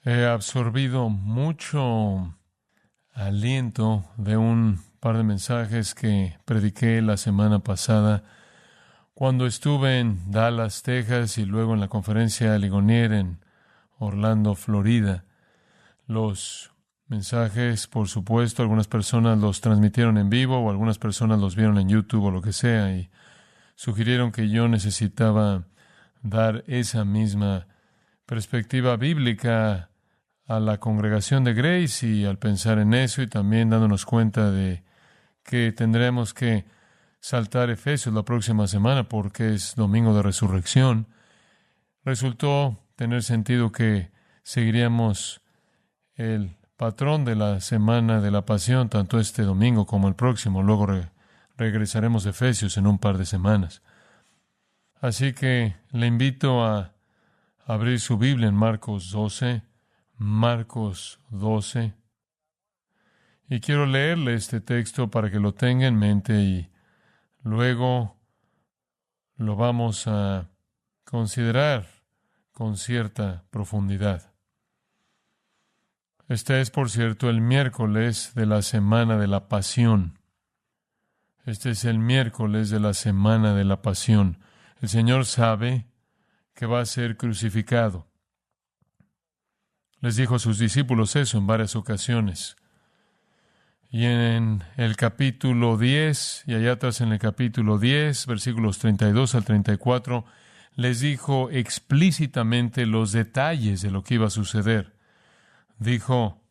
He absorbido mucho aliento de un par de mensajes que prediqué la semana pasada cuando estuve en Dallas, Texas, y luego en la conferencia Ligonier en Orlando, Florida. Los mensajes, por supuesto, algunas personas los transmitieron en vivo o algunas personas los vieron en YouTube o lo que sea y sugirieron que yo necesitaba dar esa misma perspectiva bíblica a la congregación de Grace, y al pensar en eso y también dándonos cuenta de que tendremos que saltar Efesios la próxima semana porque es domingo de resurrección, resultó tener sentido que seguiríamos el patrón de la semana de la pasión tanto este domingo como el próximo. Luego regresaremos a Efesios en un par de semanas. Así que le invito a abrir su Biblia en Marcos 12. Marcos 12. Y quiero leerle este texto para que lo tenga en mente y luego lo vamos a considerar con cierta profundidad. Este es, por cierto, el miércoles de la semana de la pasión. Este es el miércoles de la semana de la pasión. El Señor sabe que va a ser crucificado. Les dijo a sus discípulos eso en varias ocasiones. Y en el capítulo 10, y allá atrás en el capítulo 10, versículos 32 al 34, les dijo explícitamente los detalles de lo que iba a suceder. Dijo: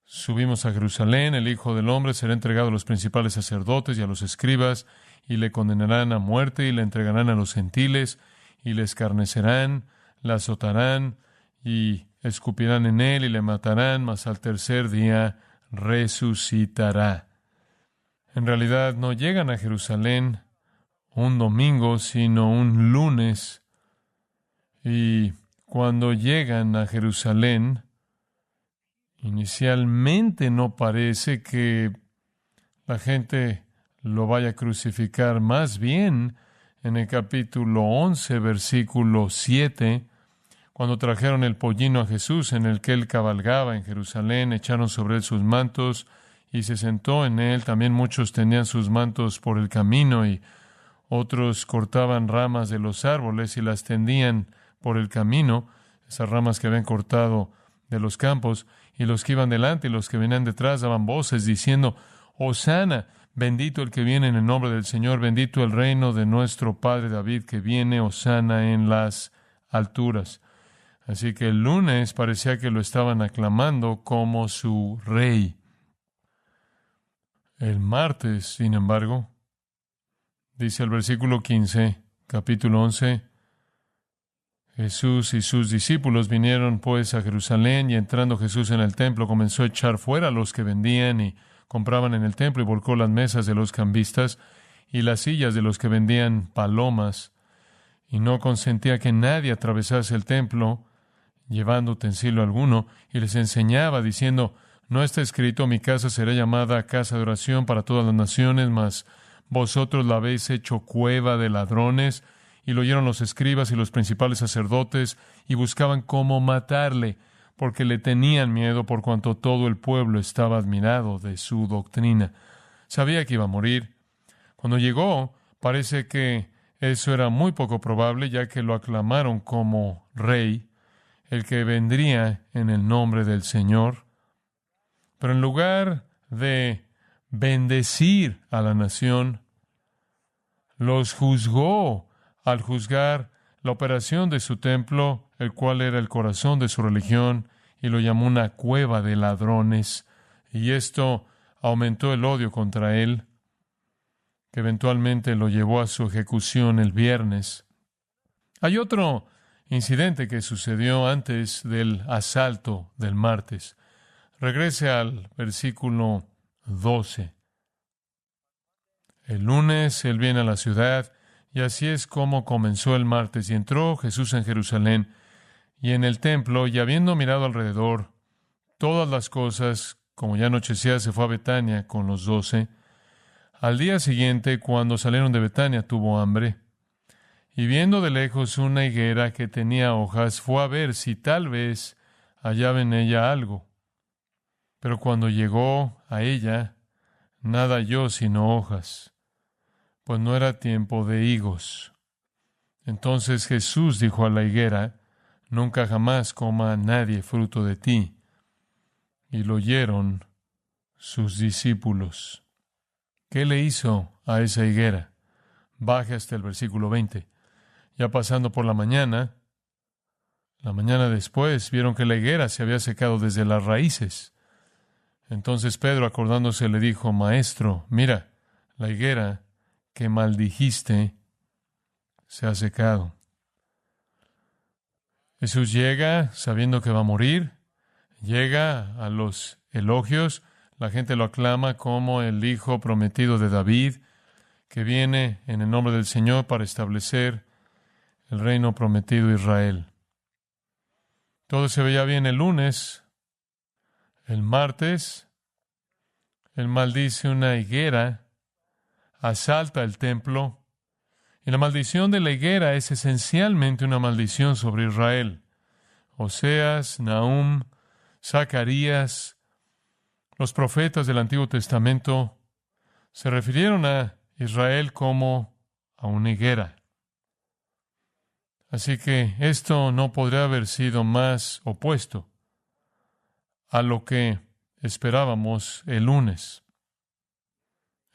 subimos a Jerusalén, el Hijo del Hombre será entregado a los principales sacerdotes y a los escribas, y le condenarán a muerte, y le entregarán a los gentiles, y le escarnecerán, le azotarán, y escupirán en él, y le matarán, mas al tercer día resucitará. En realidad no llegan a Jerusalén un domingo, sino un lunes. Y cuando llegan a Jerusalén, inicialmente no parece que la gente lo vaya a crucificar. Más bien, en el capítulo 11, versículo 7, cuando trajeron el pollino a Jesús en el que él cabalgaba en Jerusalén, echaron sobre él sus mantos y se sentó en él. También muchos tenían sus mantos por el camino y otros cortaban ramas de los árboles y las tendían por el camino, esas ramas que habían cortado de los campos, y los que iban delante y los que venían detrás daban voces diciendo: Hosana, bendito el que viene en el nombre del Señor, bendito el reino de nuestro Padre David que viene, Hosana en las alturas. Así que el lunes parecía que lo estaban aclamando como su rey. El martes, sin embargo, dice el versículo 15, capítulo 11, Jesús y sus discípulos vinieron pues a Jerusalén, y entrando Jesús en el templo comenzó a echar fuera a los que vendían y compraban en el templo, y volcó las mesas de los cambistas y las sillas de los que vendían palomas, y no consentía que nadie atravesase el templo llevando utensilio alguno, y les enseñaba diciendo: no está escrito, mi casa será llamada casa de oración para todas las naciones, mas vosotros la habéis hecho cueva de ladrones. Y lo oyeron los escribas y los principales sacerdotes, y buscaban cómo matarle, porque le tenían miedo, por cuanto todo el pueblo estaba admirado de su doctrina. Sabía que iba a morir. Cuando llegó, parece que eso era muy poco probable, ya que lo aclamaron como rey, el que vendría en el nombre del Señor. Pero en lugar de bendecir a la nación, los juzgó al juzgar la operación de su templo, el cual era el corazón de su religión, y lo llamó una cueva de ladrones. Y esto aumentó el odio contra él, que eventualmente lo llevó a su ejecución el viernes. Hay otro incidente que sucedió antes del asalto del martes. Regrese al versículo 12. El lunes él viene a la ciudad, y así es como comenzó el martes. Y entró Jesús en Jerusalén y en el templo, y habiendo mirado alrededor todas las cosas, como ya anochecía, se fue a Betania con los 12. Al día siguiente, cuando salieron de Betania, tuvo hambre. Y viendo de lejos una higuera que tenía hojas, fue a ver si tal vez hallaba en ella algo. Pero cuando llegó a ella, nada halló sino hojas, pues no era tiempo de higos. Entonces Jesús dijo a la higuera: nunca jamás coma nadie fruto de ti. Y lo oyeron sus discípulos. ¿Qué le hizo a esa higuera? Baje hasta el versículo 20. Ya pasando por la mañana después, vieron que la higuera se había secado desde las raíces. Entonces Pedro, acordándose, le dijo: Maestro, mira, la higuera que maldijiste se ha secado. Jesús llega sabiendo que va a morir, llega a los elogios, la gente lo aclama como el Hijo prometido de David, que viene en el nombre del Señor para establecer el reino prometido a Israel. Todo se veía bien el lunes. El martes, él maldice una higuera, asalta el templo, y la maldición de la higuera es esencialmente una maldición sobre Israel. Oseas, Nahum, Zacarías, los profetas del Antiguo Testamento se refirieron a Israel como a una higuera. Así que esto no podría haber sido más opuesto a lo que esperábamos el lunes.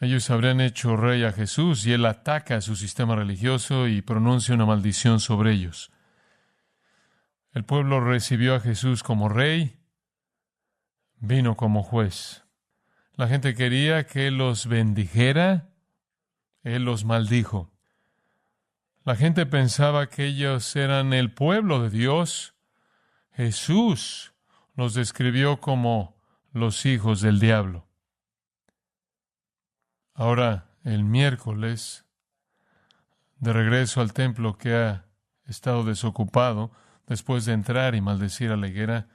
Ellos habrían hecho rey a Jesús y él ataca a su sistema religioso y pronuncia una maldición sobre ellos. El pueblo recibió a Jesús como rey, vino como juez. La gente quería que él los bendijera, él los maldijo. La gente pensaba que ellos eran el pueblo de Dios. Jesús los describió como los hijos del diablo. Ahora, el miércoles, de regreso al templo que ha estado desocupado, después de entrar y maldecir a la higuera,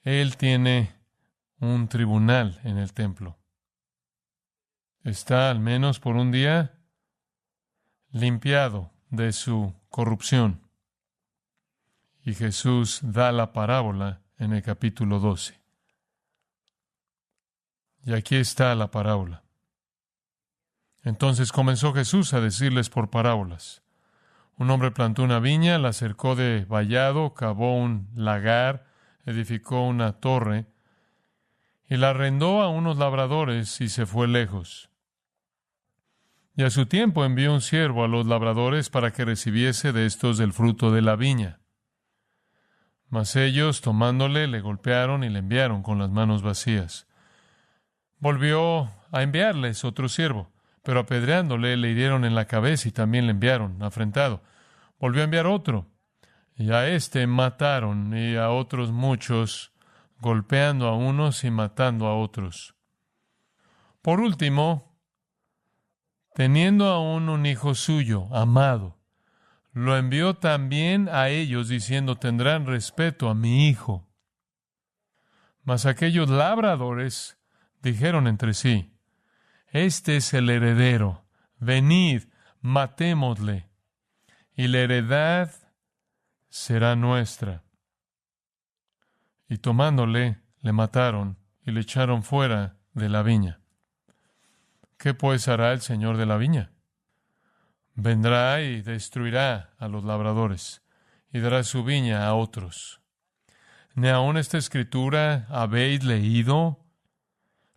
él tiene un tribunal en el templo. Está, al menos por un día, limpiado de su corrupción. Y Jesús da la parábola en el capítulo 12. Y aquí está la parábola. Entonces comenzó Jesús a decirles por parábolas. Un hombre plantó una viña, la cercó de vallado, cavó un lagar, edificó una torre y la arrendó a unos labradores y se fue lejos. Y a su tiempo envió un siervo a los labradores para que recibiese de estos del fruto de la viña. Mas ellos, tomándole, le golpearon y le enviaron con las manos vacías. Volvió a enviarles otro siervo, pero apedreándole le hirieron en la cabeza y también le enviaron, afrentado. Volvió a enviar otro, y a éste mataron, y a otros muchos, golpeando a unos y matando a otros. Por último, teniendo aún un hijo suyo, amado, lo envió también a ellos, diciendo: tendrán respeto a mi hijo. Mas aquellos labradores dijeron entre sí: este es el heredero, venid, matémosle, y la heredad será nuestra. Y tomándole, le mataron y le echaron fuera de la viña. ¿Qué pues hará el señor de la viña? Vendrá y destruirá a los labradores y dará su viña a otros. ¿Ni aun esta escritura habéis leído?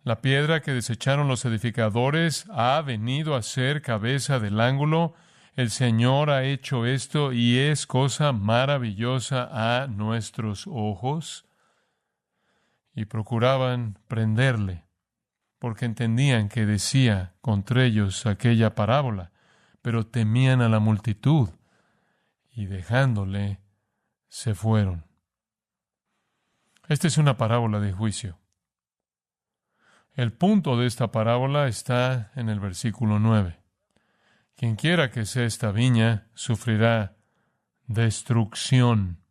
La piedra que desecharon los edificadores ha venido a ser cabeza del ángulo. El Señor ha hecho esto y es cosa maravillosa a nuestros ojos. Y procuraban prenderle, porque entendían que decía contra ellos aquella parábola, pero temían a la multitud, y dejándole, se fueron. Esta es una parábola de juicio. El punto de esta parábola está en el versículo 9. Quien quiera que sea esta viña, sufrirá destrucción.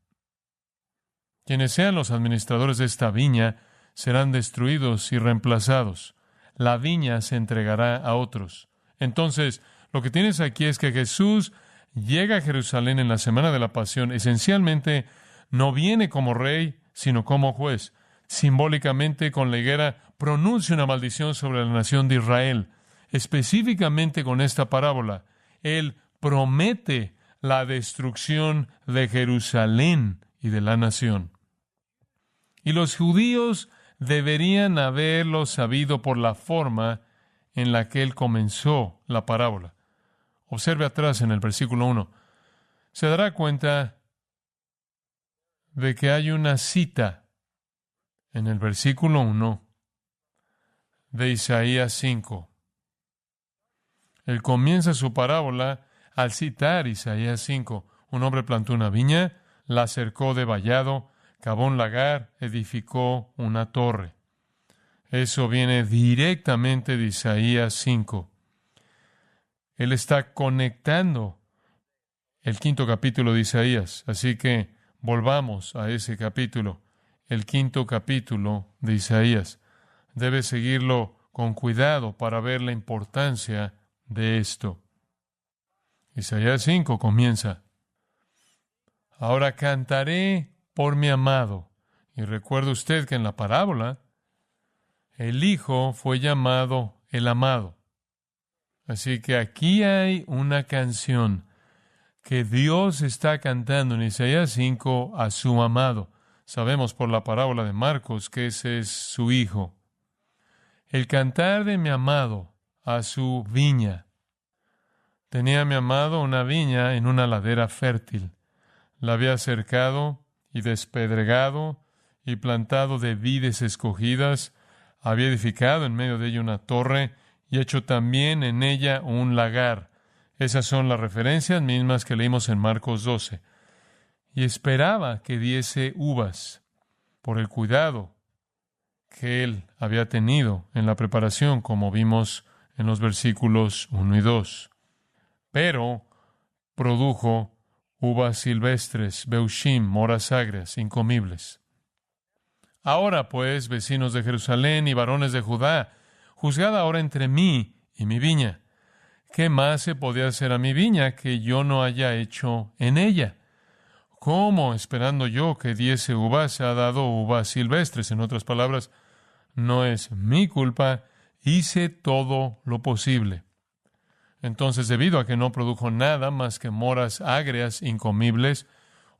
Quienes sean los administradores de esta viña, serán destruidos y reemplazados. La viña se entregará a otros. Entonces, lo que tienes aquí es que Jesús llega a Jerusalén en la semana de la Pasión, esencialmente no viene como rey, sino como juez. Simbólicamente, con la higuera, pronuncia una maldición sobre la nación de Israel. Específicamente con esta parábola, Él promete la destrucción de Jerusalén y de la nación. Y los judíos deberían haberlo sabido por la forma en la que Él comenzó la parábola. Observe atrás en el versículo 1. Se dará cuenta de que hay una cita en el versículo 1 de Isaías 5. Él comienza su parábola al citar Isaías 5. Un hombre plantó una viña, la cercó de vallado, cavó un lagar, edificó una torre. Eso viene directamente de Isaías 5. Él está conectando el 5º capítulo de Isaías. Así que volvamos a ese capítulo, el 5º capítulo de Isaías. Debe seguirlo con cuidado para ver la importancia de esto. Isaías 5 comienza: Ahora cantaré por mi amado. Y recuerde usted que en la parábola, el Hijo fue llamado el amado. Así que aquí hay una canción que Dios está cantando en Isaías 5 a su amado. Sabemos por la parábola de Marcos que ese es su Hijo. El cantar de mi amado a su viña. Tenía mi amado una viña en una ladera fértil. La había cercado y despedregado y plantado de vides escogidas. Había edificado en medio de ella una torre y hecho también en ella un lagar. Esas son las referencias mismas que leímos en Marcos 12. Y esperaba que diese uvas por el cuidado que él había tenido en la preparación, como vimos en los versículos 1 y 2. Pero produjo uvas silvestres, beushim, moras agrias, incomibles. Ahora, pues, vecinos de Jerusalén y varones de Judá, juzgad ahora entre mí y mi viña. ¿Qué más se podía hacer a mi viña que yo no haya hecho en ella? ¿Cómo, esperando yo que diese uvas, se ha dado uvas silvestres? En otras palabras, no es mi culpa, hice todo lo posible. Entonces, debido a que no produjo nada más que moras agrias, incomibles,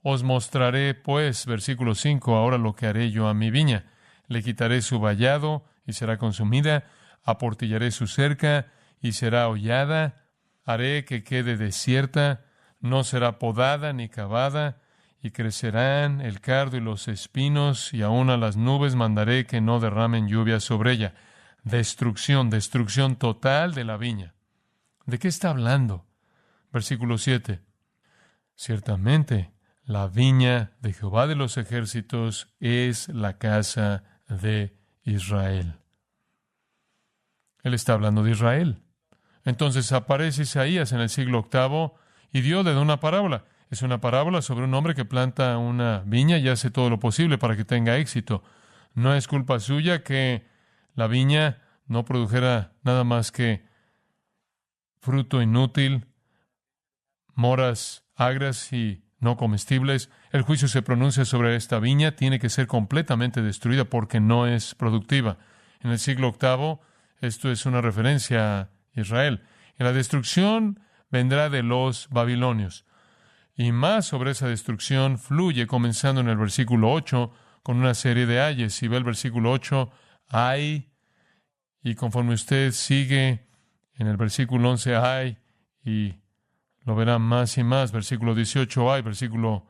os mostraré, pues, versículo 5, ahora lo que haré yo a mi viña. Le quitaré su vallado y será consumida, aportillaré su cerca y será hollada, haré que quede desierta, no será podada ni cavada, y crecerán el cardo y los espinos, y aun a las nubes mandaré que no derramen lluvia sobre ella. Destrucción, destrucción total de la viña. ¿De qué está hablando? Versículo 7. Ciertamente, la viña de Jehová de los ejércitos es la casa de Israel. Él está hablando de Israel. Entonces aparece Isaías en el siglo VIII y Dios le da una parábola. Es una parábola sobre un hombre que planta una viña y hace todo lo posible para que tenga éxito. No es culpa suya que la viña no produjera nada más que fruto inútil, moras agrias y no comestibles. El juicio se pronuncia sobre esta viña, tiene que ser completamente destruida porque no es productiva. En el siglo VIII, esto es una referencia a Israel. En la destrucción vendrá de los babilonios. Y más sobre esa destrucción fluye comenzando en el versículo 8 con una serie de ayes. Si ve el versículo 8, ay, y conforme usted sigue en el versículo 11, ay, y lo verá más y más. Versículo 18, ay, versículo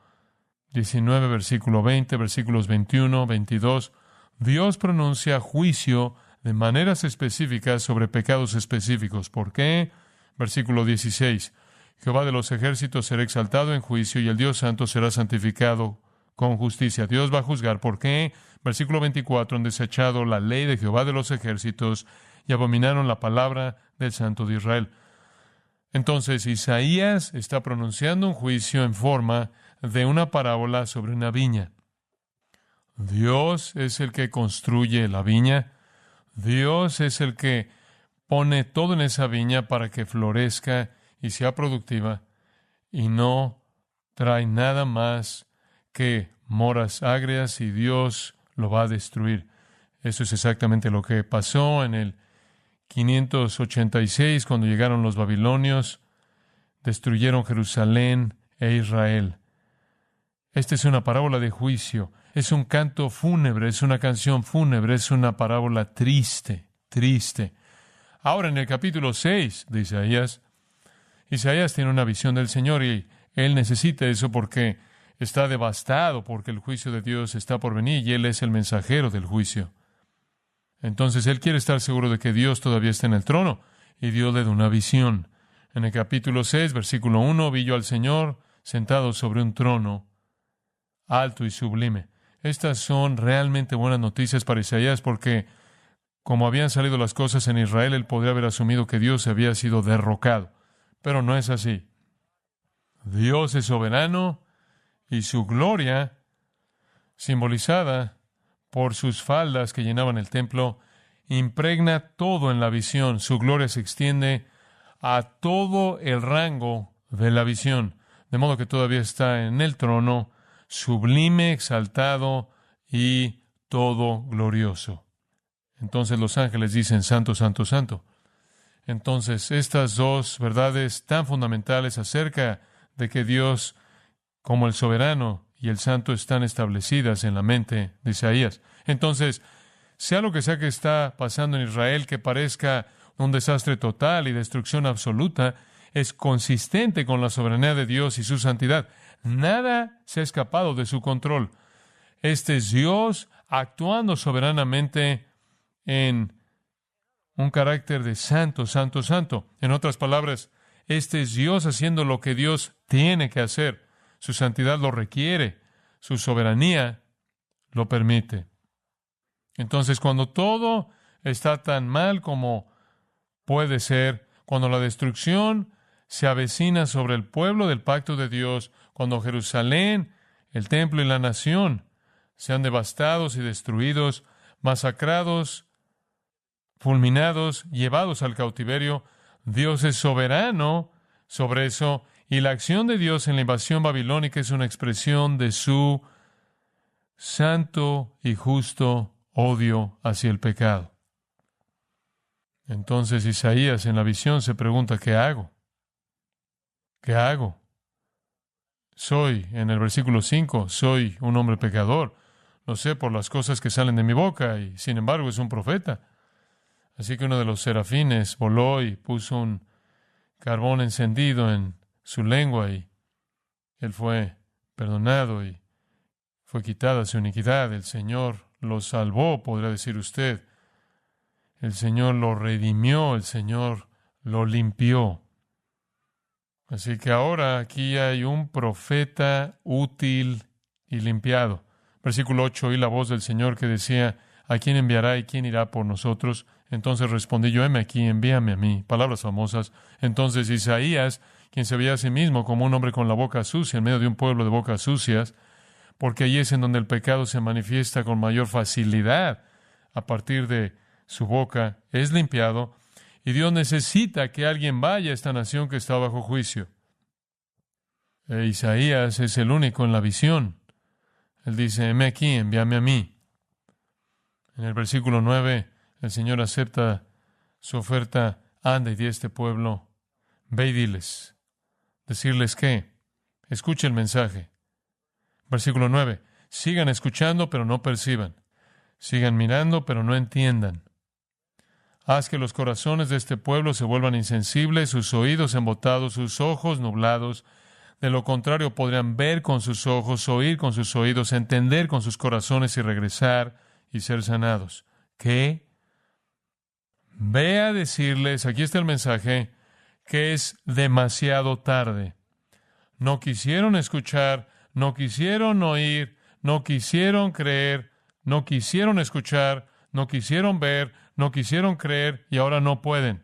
19, versículo 20, versículos 21, 22. Dios pronuncia juicio de maneras específicas sobre pecados específicos. ¿Por qué? Versículo 16. Jehová de los ejércitos será exaltado en juicio y el Dios santo será santificado con justicia. Dios va a juzgar. ¿Por qué? Versículo 24. Han desechado la ley de Jehová de los ejércitos y abominaron la palabra del Santo de Israel. Entonces, Isaías está pronunciando un juicio en forma de una parábola sobre una viña. Dios es el que construye la viña. Dios es el que pone todo en esa viña para que florezca y sea productiva, y no trae nada más que moras agrias y Dios lo va a destruir. Eso es exactamente lo que pasó en el 586 cuando llegaron los babilonios, destruyeron Jerusalén e Israel. Esta es una parábola de juicio, es un canto fúnebre, es una canción fúnebre, es una parábola triste, triste. Ahora en el capítulo 6 de Isaías, Isaías tiene una visión del Señor y él necesita eso porque está devastado, porque el juicio de Dios está por venir y él es el mensajero del juicio. Entonces él quiere estar seguro de que Dios todavía está en el trono y Dios le da una visión. En el capítulo 6, versículo 1, vi yo al Señor sentado sobre un trono alto y sublime. Estas son realmente buenas noticias para Isaías porque, como habían salido las cosas en Israel, él podría haber asumido que Dios había sido derrocado. Pero no es así. Dios es soberano y su gloria, simbolizada por sus faldas que llenaban el templo, impregna todo en la visión. Su gloria se extiende a todo el rango de la visión, de modo que todavía está en el trono, sublime, exaltado y todo glorioso. Entonces los ángeles dicen, Santo, Santo, Santo. Entonces estas dos verdades tan fundamentales acerca de que Dios, como el soberano y el santo, están establecidas en la mente de Isaías. Entonces, sea lo que sea que está pasando en Israel, que parezca un desastre total y destrucción absoluta, es consistente con la soberanía de Dios y su santidad. Nada se ha escapado de su control. Este es Dios actuando soberanamente en un carácter de santo, santo, santo. En otras palabras, este es Dios haciendo lo que Dios tiene que hacer. Su santidad lo requiere. Su soberanía lo permite. Entonces, cuando todo está tan mal como puede ser, cuando la destrucción se avecina sobre el pueblo del pacto de Dios, cuando Jerusalén, el templo y la nación sean devastados y destruidos, masacrados, fulminados, llevados al cautiverio, Dios es soberano sobre eso, y la acción de Dios en la invasión babilónica es una expresión de su santo y justo odio hacia el pecado. Entonces Isaías en la visión se pregunta, ¿qué hago? ¿Qué hago? Soy, en el versículo 5, soy un hombre pecador. Lo sé por las cosas que salen de mi boca y, sin embargo, es un profeta. Así que uno de los serafines voló y puso un carbón encendido en su lengua y él fue perdonado y fue quitada su iniquidad. El Señor lo salvó, podría decir usted. El Señor lo redimió, el Señor lo limpió. Así que ahora aquí hay un profeta útil y limpiado. Versículo 8, oí la voz del Señor que decía, ¿a quién enviará y quién irá por nosotros? Entonces respondí yo, heme aquí, envíame a mí. Palabras famosas. Entonces Isaías, quien se veía a sí mismo como un hombre con la boca sucia en medio de un pueblo de bocas sucias, porque allí es en donde el pecado se manifiesta con mayor facilidad a partir de su boca, es limpiado, y Dios necesita que alguien vaya a esta nación que está bajo juicio. Isaías es el único en la visión. Él dice, heme aquí, envíame a mí. En el versículo 9, el Señor acepta su oferta, anda y di a este pueblo, ve y diles. ¿Decirles qué? Escuche el mensaje. Versículo 9, sigan escuchando, pero no perciban. Sigan mirando, pero no entiendan. Haz que los corazones de este pueblo se vuelvan insensibles, sus oídos embotados, sus ojos nublados. De lo contrario, podrían ver con sus ojos, oír con sus oídos, entender con sus corazones y regresar y ser sanados. ¿Qué? Ve a decirles, aquí está el mensaje, que es demasiado tarde. No quisieron escuchar, no quisieron oír, no quisieron creer, no quisieron escuchar, no quisieron ver, no quisieron creer y ahora no pueden.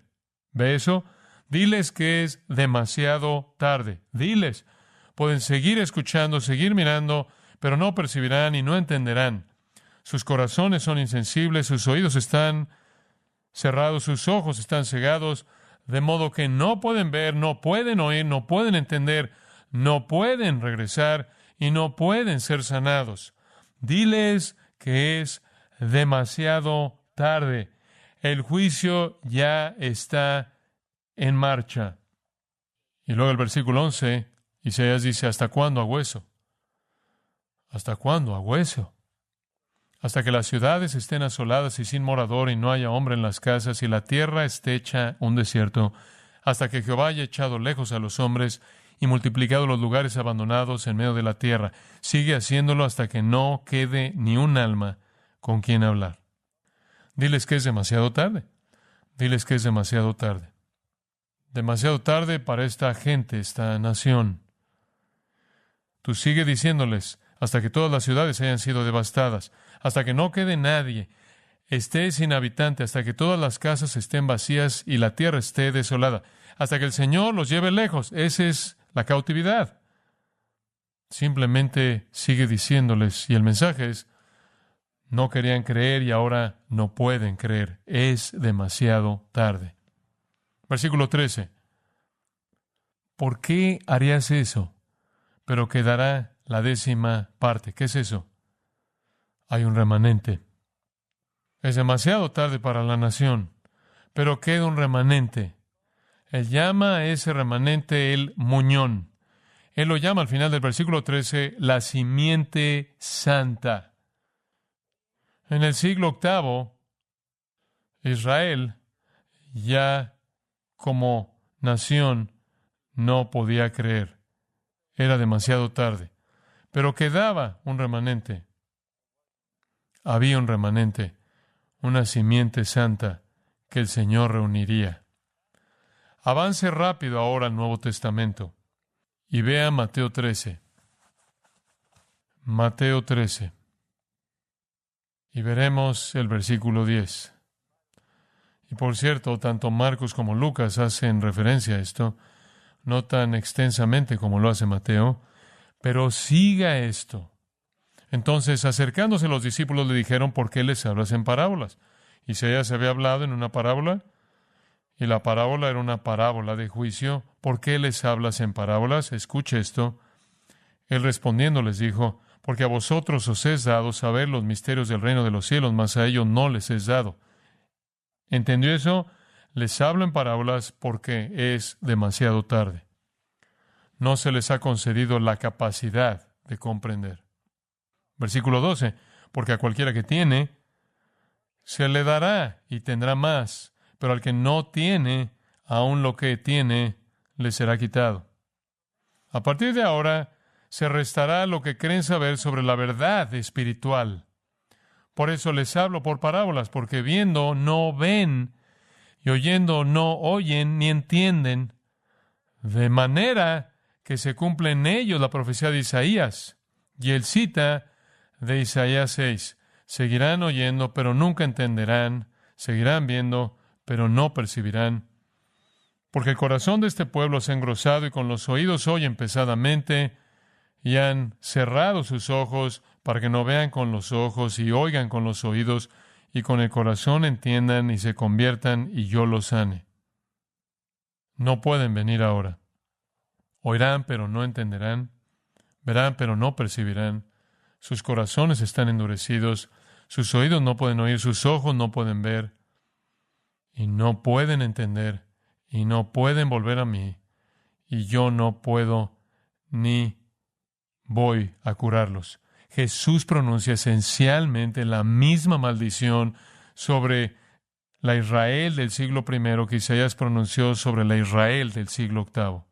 ¿Ve eso? Diles que es demasiado tarde. Diles. Pueden seguir escuchando, seguir mirando, pero no percibirán y no entenderán. Sus corazones son insensibles, sus oídos están cerrados, sus ojos están cegados, de modo que no pueden ver, no pueden oír, no pueden entender, no pueden regresar y no pueden ser sanados. Diles que es demasiado tarde. El juicio ya está en marcha. Y luego el versículo 11, Isaías dice, ¿hasta cuándo hago eso? ¿Hasta cuándo hago eso? Hasta que las ciudades estén asoladas y sin morador y no haya hombre en las casas y la tierra esté hecha un desierto, hasta que Jehová haya echado lejos a los hombres y multiplicado los lugares abandonados en medio de la tierra. Sigue haciéndolo hasta que no quede ni un alma con quien hablar. Diles que es demasiado tarde. Diles que es demasiado tarde. Demasiado tarde para esta gente, esta nación. Tú sigue diciéndoles hasta que todas las ciudades hayan sido devastadas, hasta que no quede nadie, esté sin habitante, hasta que todas las casas estén vacías y la tierra esté desolada, hasta que el Señor los lleve lejos. Esa es la cautividad. Simplemente sigue diciéndoles, y el mensaje es, no querían creer y ahora no pueden creer. Es demasiado tarde. Versículo 13. ¿Por qué harías eso? Pero quedará la 10ª parte. ¿Qué es eso? Hay un remanente. Es demasiado tarde para la nación, pero queda un remanente. Él llama a ese remanente el muñón. Él lo llama al final del versículo 13 la simiente santa. En el siglo VIII, Israel ya como nación no podía creer. Era demasiado tarde. Pero quedaba un remanente. Había un remanente, una simiente santa que el Señor reuniría. Avance rápido ahora al Nuevo Testamento y vea Mateo 13. Mateo 13. Y veremos el versículo 10. Y por cierto, tanto Marcos como Lucas hacen referencia a esto, no tan extensamente como lo hace Mateo, pero siga esto. Entonces, acercándose los discípulos le dijeron, ¿por qué les hablas en parábolas? Isaías había hablado en una parábola, y la parábola era una parábola de juicio. ¿Por qué les hablas en parábolas? Escuche esto. Él respondiendo les dijo, porque a vosotros os es dado saber los misterios del reino de los cielos, mas a ellos no les es dado. ¿Entendió eso? Les hablo en parábolas porque es demasiado tarde. No se les ha concedido la capacidad de comprender. Versículo 12. Porque a cualquiera que tiene, se le dará y tendrá más, pero al que no tiene, aun lo que tiene, le será quitado. A partir de ahora, se restará lo que creen saber sobre la verdad espiritual. Por eso les hablo por parábolas, porque viendo no ven, y oyendo no oyen ni entienden, de manera que se cumple en ellos la profecía de Isaías. Y él cita de Isaías 6, seguirán oyendo, pero nunca entenderán, seguirán viendo, pero no percibirán. Porque el corazón de este pueblo se ha engrosado y con los oídos oyen pesadamente, y han cerrado sus ojos para que no vean con los ojos y oigan con los oídos, y con el corazón entiendan y se conviertan y yo los sane. No pueden venir ahora. Oirán, pero no entenderán. Verán, pero no percibirán. Sus corazones están endurecidos. Sus oídos no pueden oír. Sus ojos no pueden ver. Y no pueden entender. Y no pueden volver a mí. Y yo no puedo ni voy a curarlos. Jesús pronuncia esencialmente la misma maldición sobre la Israel del siglo I que Isaías pronunció sobre la Israel del siglo VIII.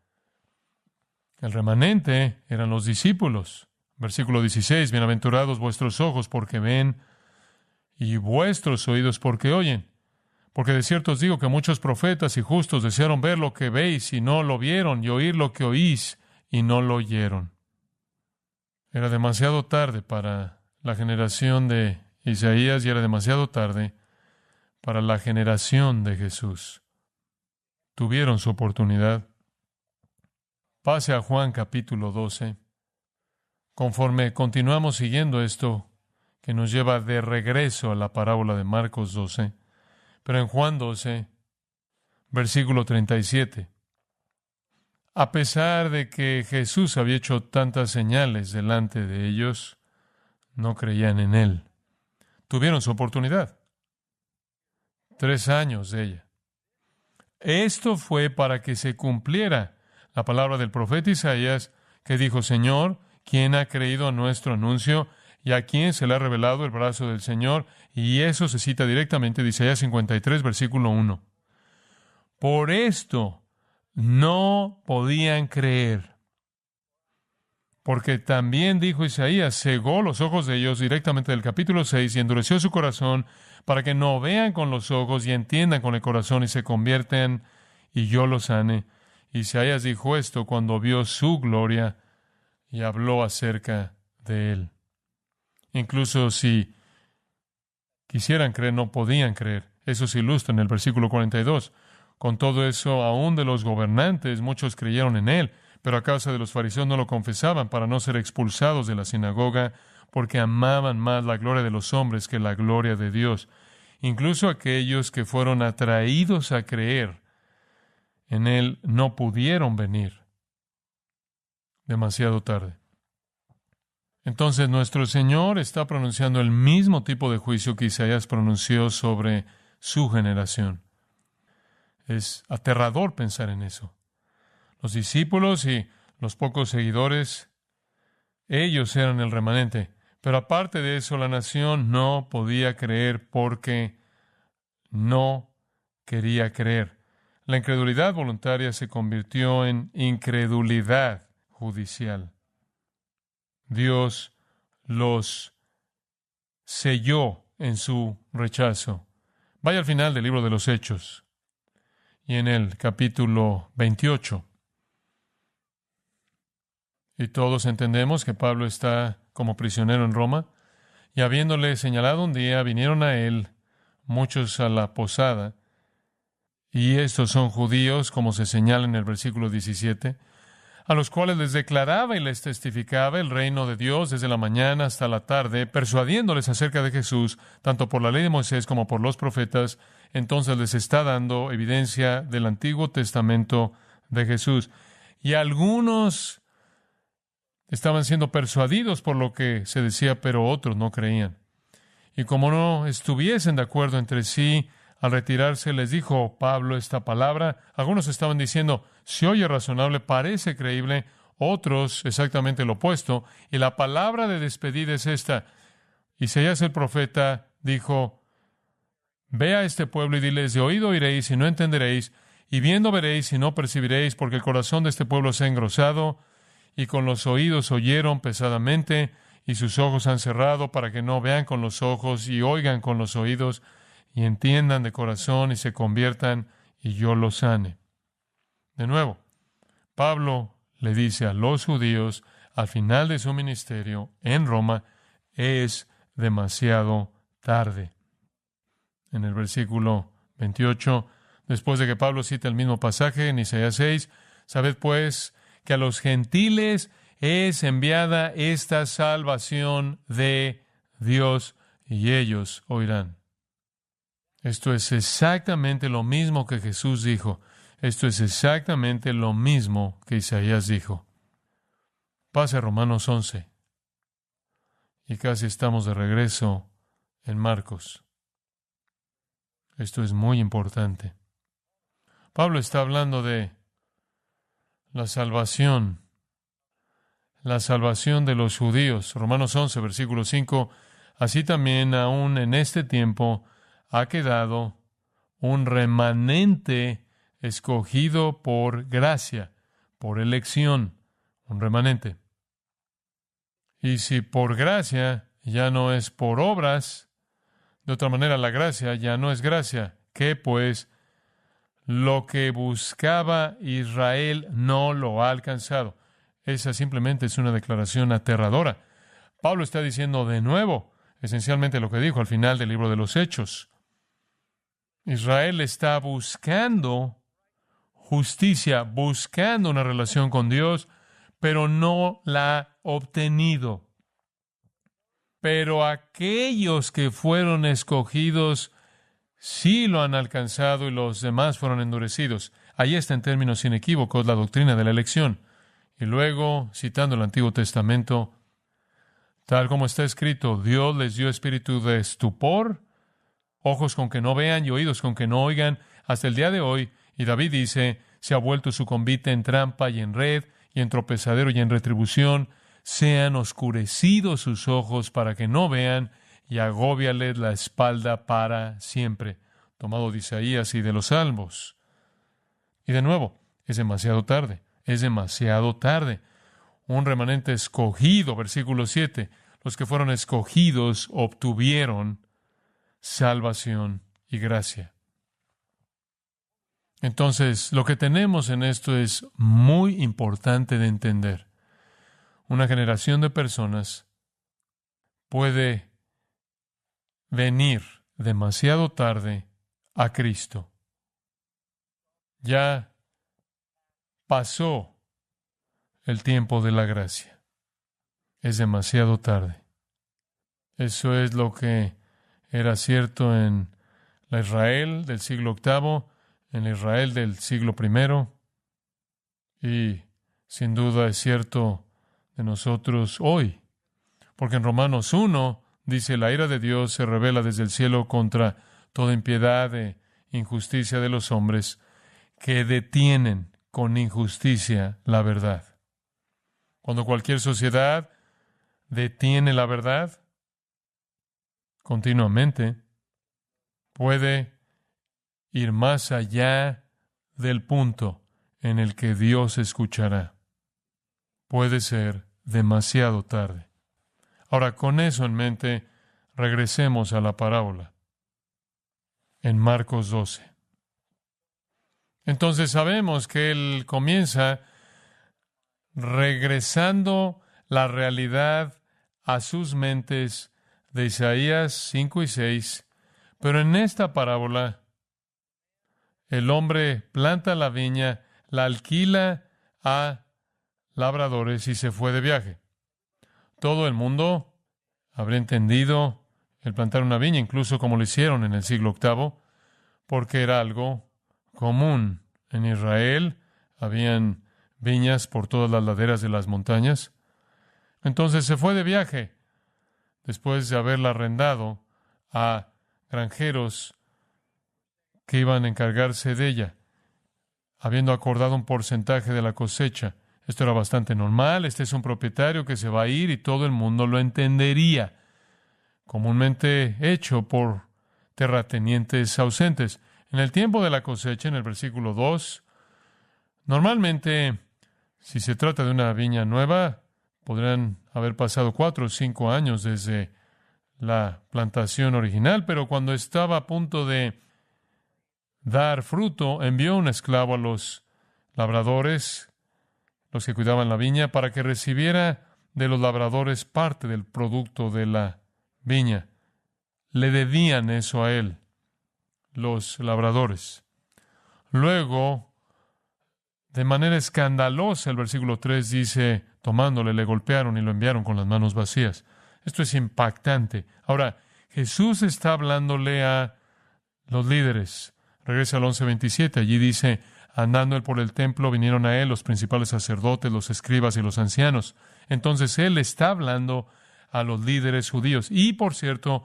El remanente eran los discípulos. Versículo 16, bienaventurados vuestros ojos porque ven y vuestros oídos porque oyen. Porque de cierto os digo que muchos profetas y justos desearon ver lo que veis y no lo vieron, y oír lo que oís y no lo oyeron. Era demasiado tarde para la generación de Isaías y era demasiado tarde para la generación de Jesús. Tuvieron su oportunidad. Pase a Juan capítulo 12. Conforme continuamos siguiendo esto, que nos lleva de regreso a la parábola de Marcos 12, pero en Juan 12, versículo 37, A pesar de que Jesús había hecho tantas señales delante de ellos, no creían en Él. Tuvieron su oportunidad. 3 años de ella. Esto fue para que se cumpliera la palabra del profeta Isaías, que dijo: Señor, ¿quién ha creído a nuestro anuncio? ¿Y a quién se le ha revelado el brazo del Señor? Y eso se cita directamente de Isaías 53, versículo 1. Por esto no podían creer, porque también dijo Isaías, cegó los ojos de ellos, directamente del capítulo 6, y endureció su corazón, para que no vean con los ojos y entiendan con el corazón y se conviertan y yo los sane. Isaías dijo esto cuando vio su gloria y habló acerca de él. Incluso si quisieran creer, no podían creer. Eso se ilustra en el versículo 42. Con todo eso, aún de los gobernantes, muchos creyeron en él, pero a causa de los fariseos no lo confesaban para no ser expulsados de la sinagoga, porque amaban más la gloria de los hombres que la gloria de Dios. Incluso aquellos que fueron atraídos a creer en él no pudieron venir. Demasiado tarde. Entonces nuestro Señor está pronunciando el mismo tipo de juicio que Isaías pronunció sobre su generación. Es aterrador pensar en eso. Los discípulos y los pocos seguidores, ellos eran el remanente. Pero aparte de eso, la nación no podía creer porque no quería creer. La incredulidad voluntaria se convirtió en incredulidad judicial. Dios los selló en su rechazo. Vaya al final del libro de los Hechos y en el capítulo 28. Y todos entendemos que Pablo está como prisionero en Roma, y habiéndole señalado un día, vinieron a él muchos a la posada, y estos son judíos, como se señala en el versículo 17, a los cuales les declaraba y les testificaba el reino de Dios desde la mañana hasta la tarde, persuadiéndoles acerca de Jesús, tanto por la ley de Moisés como por los profetas. Entonces les está dando evidencia del Antiguo Testamento de Jesús. Y algunos estaban siendo persuadidos por lo que se decía, pero otros no creían. Y como no estuviesen de acuerdo entre sí, al retirarse les dijo Pablo esta palabra. Algunos estaban diciendo, se oye razonable, parece creíble. Otros, exactamente lo opuesto. Y la palabra de despedida es esta. Isaías el profeta dijo, ve a este pueblo y diles, de oído oiréis y no entenderéis, y viendo veréis y no percibiréis, porque el corazón de este pueblo se ha engrosado, y con los oídos oyeron pesadamente, y sus ojos han cerrado para que no vean con los ojos y oigan con los oídos, y entiendan de corazón y se conviertan, y yo los sane. De nuevo, Pablo le dice a los judíos, al final de su ministerio en Roma, es demasiado tarde. En el versículo 28, después de que Pablo cita el mismo pasaje en Isaías 6, sabed pues que a los gentiles es enviada esta salvación de Dios, y ellos oirán. Esto es exactamente lo mismo que Jesús dijo. Esto es exactamente lo mismo que Isaías dijo. Pase a Romanos 11. Y casi estamos de regreso en Marcos. Esto es muy importante. Pablo está hablando de la salvación de los judíos. Romanos 11, versículo 5. Así también aún en este tiempo ha quedado un remanente escogido por gracia, por elección, un remanente. Y si por gracia ya no es por obras, de otra manera la gracia ya no es gracia, que pues lo que buscaba Israel no lo ha alcanzado. Esa simplemente es una declaración aterradora. Pablo está diciendo de nuevo, esencialmente lo que dijo al final del libro de los Hechos. Israel está buscando justicia, buscando una relación con Dios, pero no la ha obtenido. Pero aquellos que fueron escogidos sí lo han alcanzado y los demás fueron endurecidos. Ahí está en términos inequívocos la doctrina de la elección. Y luego, citando el Antiguo Testamento, tal como está escrito, Dios les dio espíritu de estupor, ojos con que no vean y oídos con que no oigan, hasta el día de hoy. Y David dice, se ha vuelto su convite en trampa y en red, y en tropezadero y en retribución. Sean oscurecidos sus ojos para que no vean, y agóbiales la espalda para siempre. Tomado de Isaías y de los Salmos. Y de nuevo, es demasiado tarde. Es demasiado tarde. Un remanente escogido, versículo 7. Los que fueron escogidos obtuvieron salvación y gracia. Entonces, lo que tenemos en esto es muy importante de entender. Una generación de personas puede venir demasiado tarde a Cristo. Ya pasó el tiempo de la gracia. Es demasiado tarde. Eso es lo que era cierto en la Israel del siglo VIII, en la Israel del siglo I, y sin duda es cierto de nosotros hoy. Porque en Romanos 1 dice, la ira de Dios se revela desde el cielo contra toda impiedad e injusticia de los hombres que detienen con injusticia la verdad. Cuando cualquier sociedad detiene la verdad continuamente, puede ir más allá del punto en el que Dios escuchará. Puede ser demasiado tarde. Ahora, con eso en mente, regresemos a la parábola en Marcos 12. Entonces sabemos que él comienza regresando la realidad a sus mentes de Isaías 5 y 6, pero en esta parábola el hombre planta la viña, la alquila a labradores y se fue de viaje. Todo el mundo habría entendido el plantar una viña, incluso como lo hicieron en el siglo VIII, porque era algo común. En Israel habían viñas por todas las laderas de las montañas. Entonces se fue de viaje, después de haberla arrendado a granjeros que iban a encargarse de ella, habiendo acordado un porcentaje de la cosecha. Esto era bastante normal. Este es un propietario que se va a ir y todo el mundo lo entendería, comúnmente hecho por terratenientes ausentes. En el tiempo de la cosecha, en el versículo 2, normalmente, si se trata de una viña nueva, podrían haber pasado 4 o 5 años desde la plantación original, pero cuando estaba a punto de dar fruto, envió un esclavo a los labradores, los que cuidaban la viña, para que recibiera de los labradores parte del producto de la viña. Le debían eso a él, los labradores. Luego, de manera escandalosa, el versículo 3 dice, tomándole, le golpearon y lo enviaron con las manos vacías. Esto es impactante. Ahora, Jesús está hablándole a los líderes. Regresa al 11:27. Allí dice, andando él por el templo, vinieron a él los principales sacerdotes, los escribas y los ancianos. Entonces, él está hablando a los líderes judíos. Y, por cierto,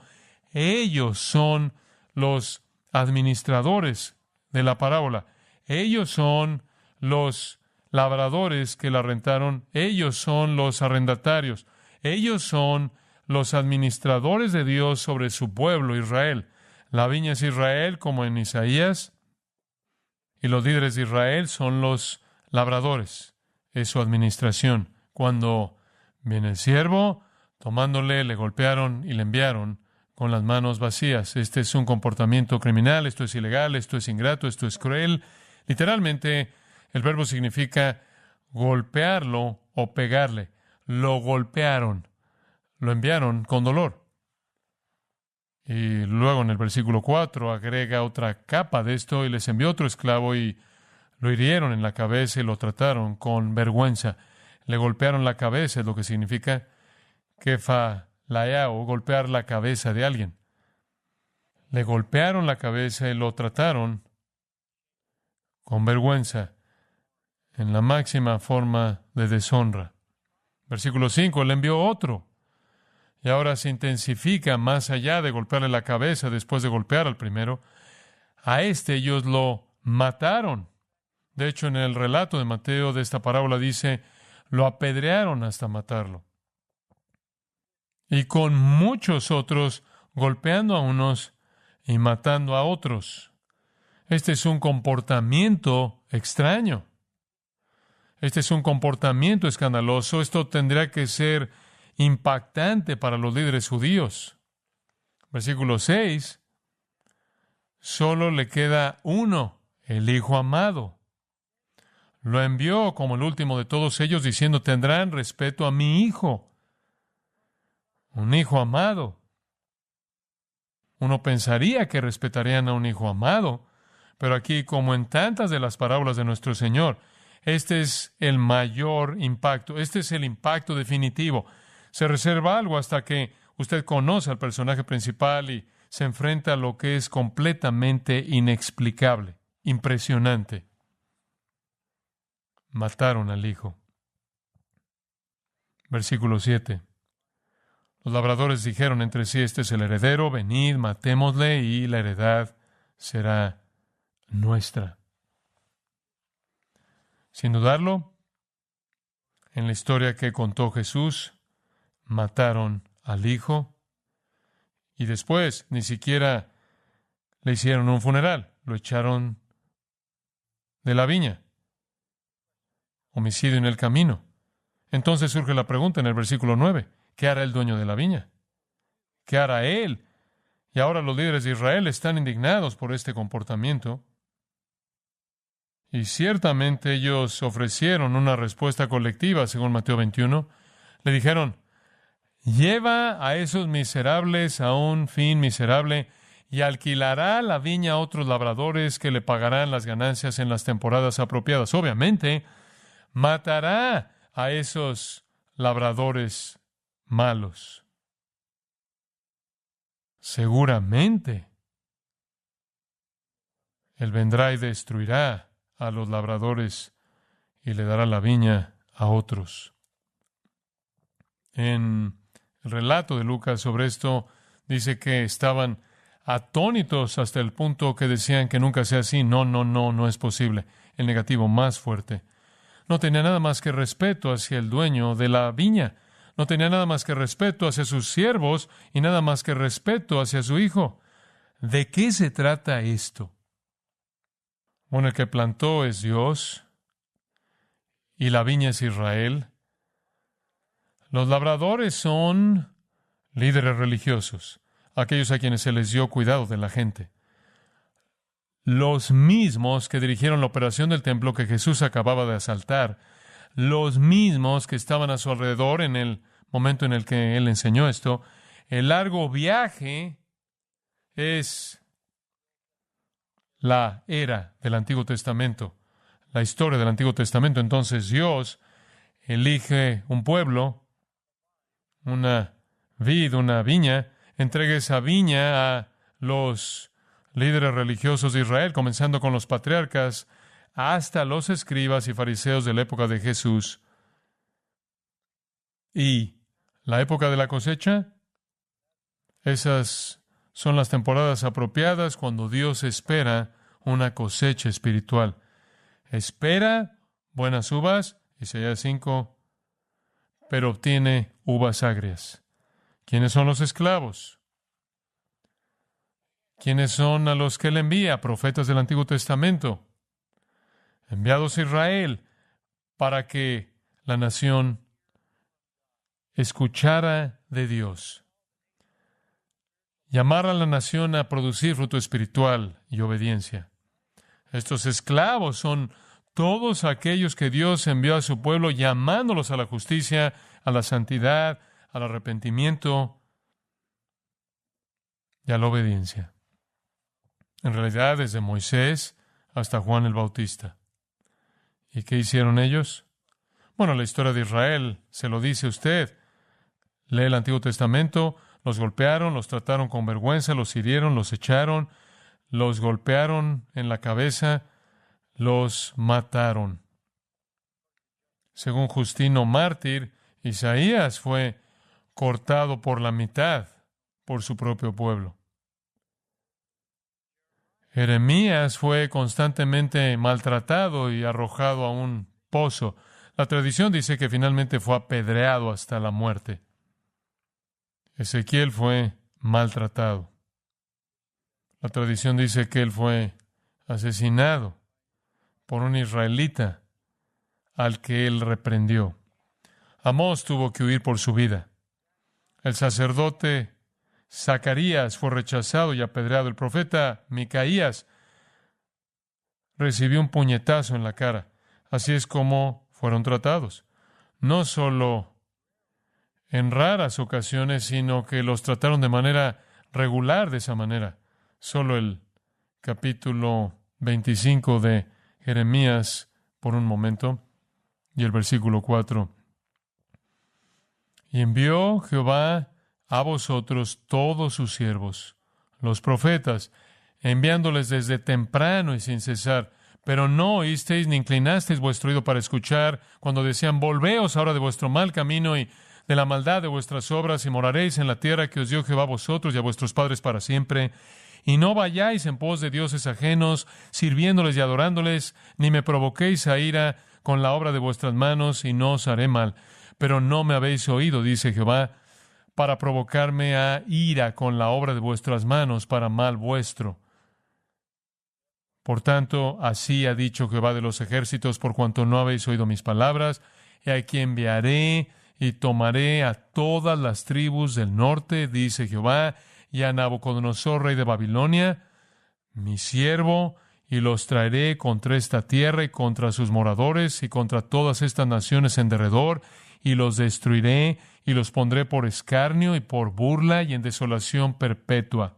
ellos son los administradores de la parábola. Ellos son los labradores que la rentaron. Ellos son los arrendatarios. Ellos son los administradores de Dios sobre su pueblo, Israel. La viña es Israel, como en Isaías, y los líderes de Israel son los labradores. Es su administración. Cuando viene el siervo, tomándole, le golpearon y le enviaron con las manos vacías. Este es un comportamiento criminal, esto es ilegal, esto es ingrato, esto es cruel. Literalmente, el verbo significa golpearlo o pegarle. Lo golpearon, lo enviaron con dolor. Y luego en el versículo 4 agrega otra capa de esto y les envió otro esclavo y lo hirieron en la cabeza y lo trataron con vergüenza. Le golpearon la cabeza, es lo que significa kefalaiao, golpear la cabeza de alguien. Le golpearon la cabeza y lo trataron con vergüenza, en la máxima forma de deshonra. Versículo 5, le envió otro. Y ahora se intensifica más allá de golpearle la cabeza después de golpear al primero. A este ellos lo mataron. De hecho, en el relato de Mateo de esta parábola dice, lo apedrearon hasta matarlo. Y con muchos otros, golpeando a unos y matando a otros. Este es un comportamiento extraño. Este es un comportamiento escandaloso. Esto tendría que ser impactante para los líderes judíos. Versículo 6. Solo le queda uno, el Hijo amado. Lo envió como el último de todos ellos, diciendo, tendrán respeto a mi Hijo. Un Hijo amado. Uno pensaría que respetarían a un Hijo amado, pero aquí, como en tantas de las parábolas de nuestro Señor, este es el mayor impacto. Este es el impacto definitivo. Se reserva algo hasta que usted conoce al personaje principal y se enfrenta a lo que es completamente inexplicable, impresionante. Mataron al hijo. Versículo 7. Los labradores dijeron entre sí, este es el heredero, venid, matémosle y la heredad será nuestra. Sin dudarlo, en la historia que contó Jesús, mataron al hijo y después ni siquiera le hicieron un funeral, lo echaron de la viña. Homicidio en el camino. Entonces surge la pregunta en el versículo 9, ¿qué hará el dueño de la viña? ¿Qué hará él? Y ahora los líderes de Israel están indignados por este comportamiento. Y ciertamente ellos ofrecieron una respuesta colectiva, según Mateo 21. Le dijeron, lleva a esos miserables a un fin miserable y alquilará la viña a otros labradores que le pagarán las ganancias en las temporadas apropiadas. Obviamente, matará a esos labradores malos. Seguramente, Él vendrá y destruirá a los labradores y le dará la viña a otros. En el relato de Lucas sobre esto, dice que estaban atónitos hasta el punto que decían que nunca sea así. No es posible. El negativo más fuerte. No tenía nada más que respeto hacia el dueño de la viña. No tenía nada más que respeto hacia sus siervos y nada más que respeto hacia su hijo. ¿De qué se trata esto? Bueno, el que plantó es Dios y la viña es Israel. Los labradores son líderes religiosos, aquellos a quienes se les dio cuidado de la gente. Los mismos que dirigieron la operación del templo que Jesús acababa de asaltar, los mismos que estaban a su alrededor en el momento en el que Él enseñó esto. El largo viaje es la era del Antiguo Testamento, la historia del Antiguo Testamento. Entonces Dios elige un pueblo, una vid, una viña, entrega esa viña a los líderes religiosos de Israel, comenzando con los patriarcas, hasta los escribas y fariseos de la época de Jesús. Y la época de la cosecha, esas son las temporadas apropiadas cuando Dios espera una cosecha espiritual. Espera buenas uvas, Isaías 5, pero obtiene uvas agrias. ¿Quiénes son los esclavos? ¿Quiénes son a los que Él envía? Profetas del Antiguo Testamento, enviados a Israel para que la nación escuchara de Dios. Llamar a la nación a producir fruto espiritual y obediencia. Estos esclavos son todos aquellos que Dios envió a su pueblo llamándolos a la justicia, a la santidad, al arrepentimiento y a la obediencia. En realidad, desde Moisés hasta Juan el Bautista. ¿Y qué hicieron ellos? Bueno, la historia de Israel se lo dice usted. Lee el Antiguo Testamento. Los golpearon, los trataron con vergüenza, los hirieron, los echaron, los golpearon en la cabeza, los mataron. Según Justino Mártir, Isaías fue cortado por la mitad por su propio pueblo. Jeremías fue constantemente maltratado y arrojado a un pozo. La tradición dice que finalmente fue apedreado hasta la muerte. Ezequiel fue maltratado. La tradición dice que él fue asesinado por un israelita al que él reprendió. Amós tuvo que huir por su vida. El sacerdote Zacarías fue rechazado y apedreado. El profeta Micaías recibió un puñetazo en la cara. Así es como fueron tratados. No solo en raras ocasiones, sino que los trataron de manera regular de esa manera. Solo el capítulo 25 de Jeremías, por un momento, y el versículo 4. Y envió Jehová a vosotros todos sus siervos, los profetas, enviándoles desde temprano y sin cesar. Pero no oísteis ni inclinasteis vuestro oído para escuchar, cuando decían, volveos ahora de vuestro mal camino y de la maldad de vuestras obras, y moraréis en la tierra que os dio Jehová a vosotros y a vuestros padres para siempre. Y no vayáis en pos de dioses ajenos, sirviéndoles y adorándoles, ni me provoquéis a ira con la obra de vuestras manos, y no os haré mal. Pero no me habéis oído, dice Jehová, para provocarme a ira con la obra de vuestras manos, para mal vuestro. Por tanto, así ha dicho Jehová de los ejércitos, por cuanto no habéis oído mis palabras, he aquí enviaré y tomaré a todas las tribus del norte, dice Jehová, y a Nabucodonosor, rey de Babilonia, mi siervo, y los traeré contra esta tierra y contra sus moradores y contra todas estas naciones en derredor, y los destruiré y los pondré por escarnio y por burla y en desolación perpetua.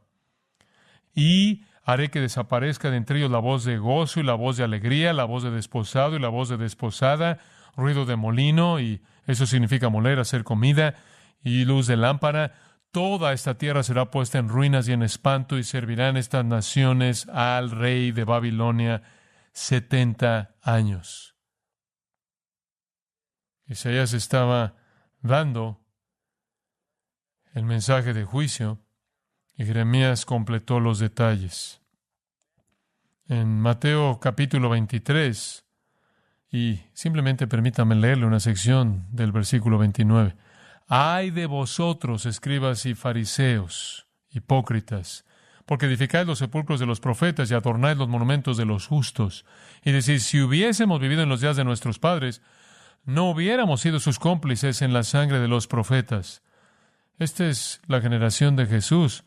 Y haré que desaparezca de entre ellos la voz de gozo y la voz de alegría, la voz de desposado y la voz de desposada, ruido de molino, y eso significa moler, hacer comida, y luz de lámpara. Toda esta tierra será puesta en ruinas y en espanto, y servirán estas naciones al rey de Babilonia 70 años. Isaías estaba dando el mensaje de juicio y Jeremías completó los detalles. En Mateo capítulo 23, y simplemente permítame leerle una sección del versículo 29. Ay de vosotros, escribas y fariseos, hipócritas, porque edificáis los sepulcros de los profetas y adornáis los monumentos de los justos. Y decís, si hubiésemos vivido en los días de nuestros padres, no hubiéramos sido sus cómplices en la sangre de los profetas. Esta es la generación de Jesús,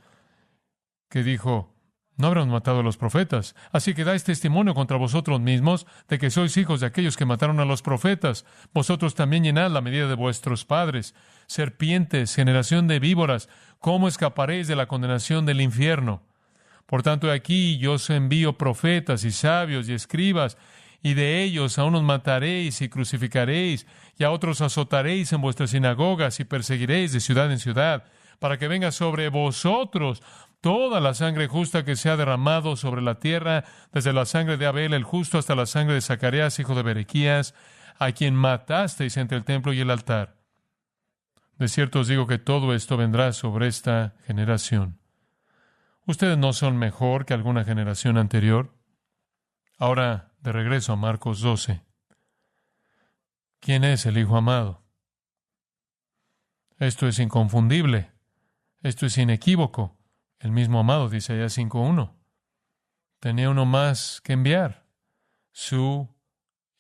que dijo, no habrán matado a los profetas. Así que dais testimonio contra vosotros mismos de que sois hijos de aquellos que mataron a los profetas. Vosotros también llenad la medida de vuestros padres. Serpientes, generación de víboras, ¿cómo escaparéis de la condenación del infierno? Por tanto, aquí yo os envío profetas y sabios y escribas, y de ellos a unos mataréis y crucificaréis, y a otros azotaréis en vuestras sinagogas y perseguiréis de ciudad en ciudad, para que venga sobre vosotros toda la sangre justa que se ha derramado sobre la tierra, desde la sangre de Abel el justo hasta la sangre de Zacarías, hijo de Berequías, a quien matasteis entre el templo y el altar. De cierto os digo que todo esto vendrá sobre esta generación. ¿Ustedes no son mejor que alguna generación anterior? Ahora, de regreso a Marcos 12. ¿Quién es el Hijo amado? Esto es inconfundible. Esto es inequívoco. El mismo amado, dice allá 5:1. Tenía uno más que enviar. Su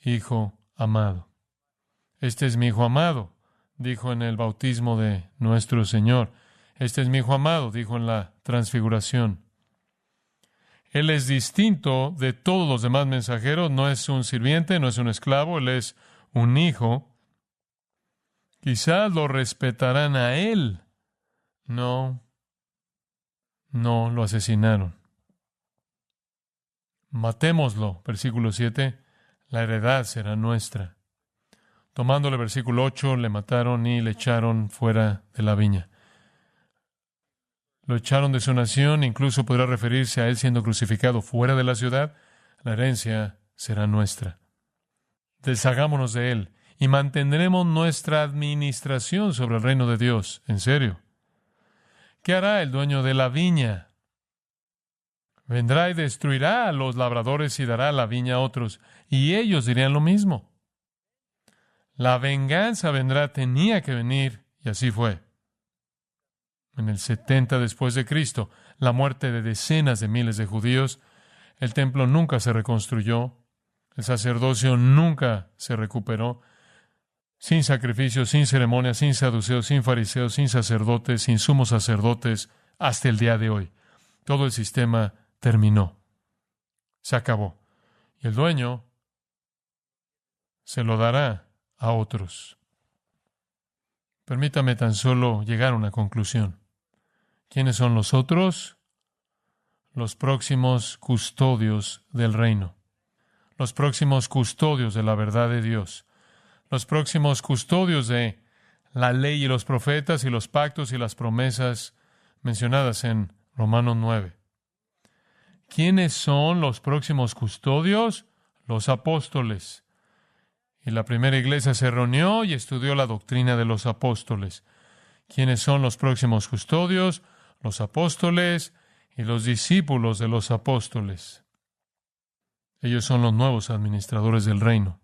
Hijo amado. Este es mi Hijo amado, dijo en el bautismo de nuestro Señor. Este es mi Hijo amado, dijo en la transfiguración. Él es distinto de todos los demás mensajeros. No es un sirviente, no es un esclavo. Él es un hijo. Quizás lo respetarán a él. No lo asesinaron. Matémoslo, versículo 7, la heredad será nuestra. Tomándole, versículo 8, le mataron y le echaron fuera de la viña. Lo echaron de su nación, incluso podrá referirse a él siendo crucificado fuera de la ciudad. La herencia será nuestra. Deshagámonos de él y mantendremos nuestra administración sobre el reino de Dios. En serio. ¿Qué hará el dueño de la viña? Vendrá y destruirá a los labradores y dará la viña a otros, y ellos dirían lo mismo. La venganza vendrá, tenía que venir, y así fue. En el 70 después de Cristo, la muerte de decenas de miles de judíos, el templo nunca se reconstruyó, el sacerdocio nunca se recuperó, sin sacrificios, sin ceremonias, sin saduceos, sin fariseos, sin sacerdotes, sin sumos sacerdotes, hasta el día de hoy. Todo el sistema terminó. Se acabó. Y el dueño se lo dará a otros. Permítame tan solo llegar a una conclusión. ¿Quiénes son los otros? Los próximos custodios del reino. Los próximos custodios de la verdad de Dios. Los próximos custodios de la ley y los profetas y los pactos y las promesas mencionadas en Romanos 9. ¿Quiénes son los próximos custodios? Los apóstoles. Y la primera iglesia se reunió y estudió la doctrina de los apóstoles. ¿Quiénes son los próximos custodios? Los apóstoles y los discípulos de los apóstoles. Ellos son los nuevos administradores del reino.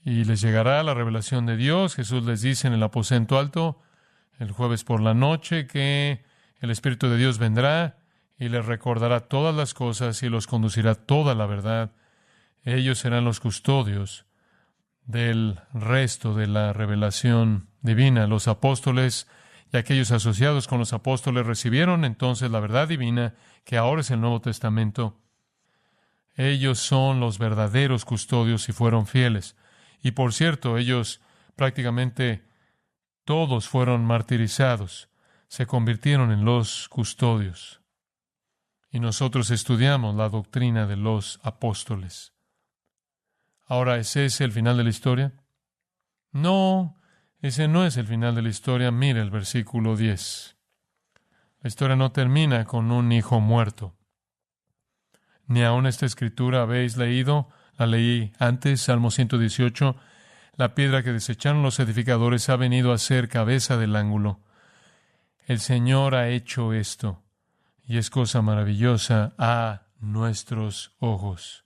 Y les llegará la revelación de Dios. Jesús les dice en el aposento alto, el jueves por la noche, que el Espíritu de Dios vendrá y les recordará todas las cosas y los conducirá a toda la verdad. Ellos serán los custodios del resto de la revelación divina. Los apóstoles y aquellos asociados con los apóstoles recibieron entonces la verdad divina, que ahora es el Nuevo Testamento. Ellos son los verdaderos custodios y fueron fieles. Y por cierto, ellos prácticamente todos fueron martirizados, se convirtieron en los custodios. Y nosotros estudiamos la doctrina de los apóstoles. Ahora, ¿es ese el final de la historia? No, ese no es el final de la historia. Mira el versículo 10. La historia no termina con un hijo muerto. Ni aun esta escritura habéis leído, la leí antes, Salmo 118, la piedra que desecharon los edificadores ha venido a ser cabeza del ángulo. El Señor ha hecho esto, y es cosa maravillosa a nuestros ojos.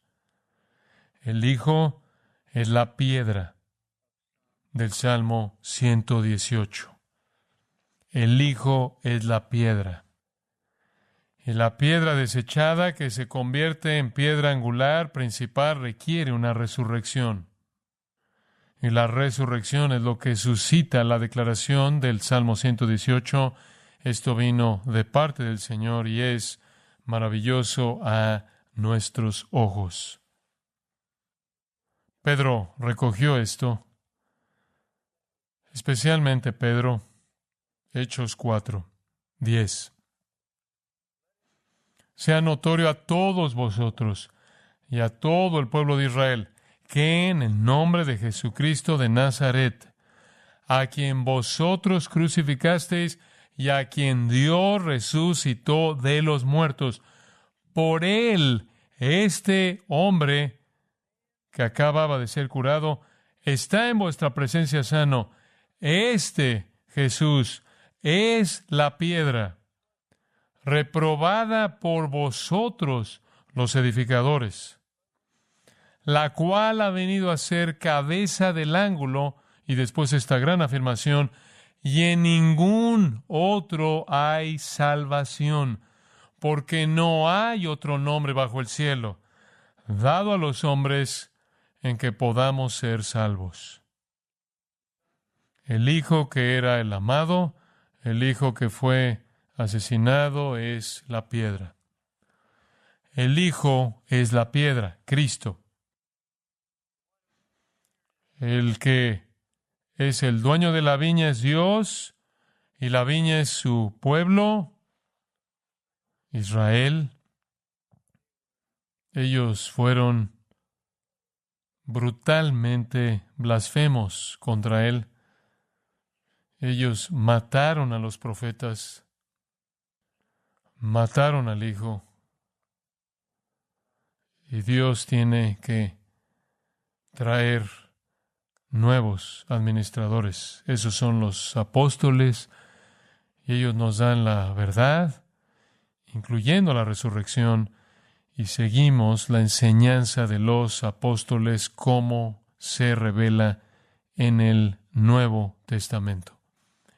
El Hijo es la piedra del Salmo 118. El Hijo es la piedra. Y la piedra desechada que se convierte en piedra angular principal requiere una resurrección. Y la resurrección es lo que suscita la declaración del Salmo 118. Esto vino de parte del Señor y es maravilloso a nuestros ojos. Pedro recogió esto, especialmente Pedro, Hechos 4:10. Sea notorio a todos vosotros y a todo el pueblo de Israel que en el nombre de Jesucristo de Nazaret, a quien vosotros crucificasteis y a quien Dios resucitó de los muertos, por él, este hombre que acababa de ser curado, está en vuestra presencia sano. Este Jesús es la piedra reprobada por vosotros los edificadores, la cual ha venido a ser cabeza del ángulo, y después esta gran afirmación, y en ningún otro hay salvación, porque no hay otro nombre bajo el cielo dado a los hombres en que podamos ser salvos. El Hijo que era el amado, el Hijo que fue asesinado es la piedra. El Hijo es la piedra, Cristo. El que es el dueño de la viña es Dios, y la viña es su pueblo, Israel. Ellos fueron brutalmente blasfemos contra él. Ellos mataron a los profetas, mataron al Hijo, Y Dios tiene que traer nuevos administradores. Esos son los apóstoles, y ellos nos dan la verdad, incluyendo la resurrección, y seguimos la enseñanza de los apóstoles como se revela en el Nuevo Testamento.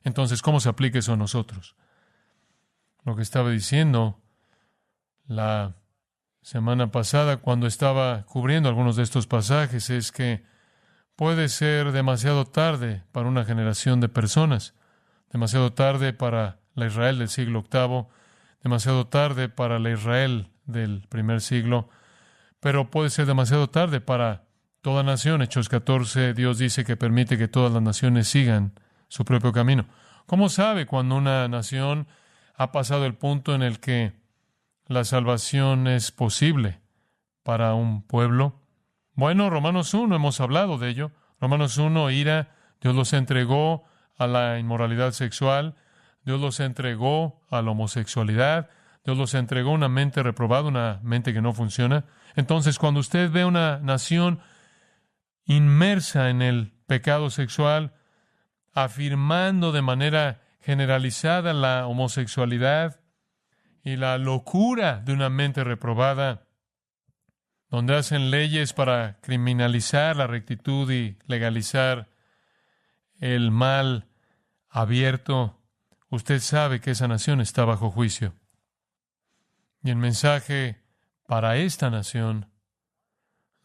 Entonces, ¿cómo se aplica eso a nosotros? Lo que estaba diciendo la semana pasada, cuando estaba cubriendo algunos de estos pasajes, es que puede ser demasiado tarde para una generación de personas, demasiado tarde para la Israel del siglo VIII, demasiado tarde para la Israel del primer siglo, pero puede ser demasiado tarde para toda nación. Hechos 14, Dios dice que permite que todas las naciones sigan su propio camino. ¿Cómo sabe cuando una nación ha pasado el punto en el que la salvación es posible para un pueblo? Bueno, Romanos 1, hemos hablado de ello. Romanos 1, ira, Dios los entregó a la inmoralidad sexual, Dios los entregó a la homosexualidad, Dios los entregó una mente reprobada, una mente que no funciona. Entonces, cuando usted ve una nación inmersa en el pecado sexual, afirmando de manera generalizada la homosexualidad y la locura de una mente reprobada, donde hacen leyes para criminalizar la rectitud y legalizar el mal abierto, usted sabe que esa nación está bajo juicio. Y el mensaje para esta nación,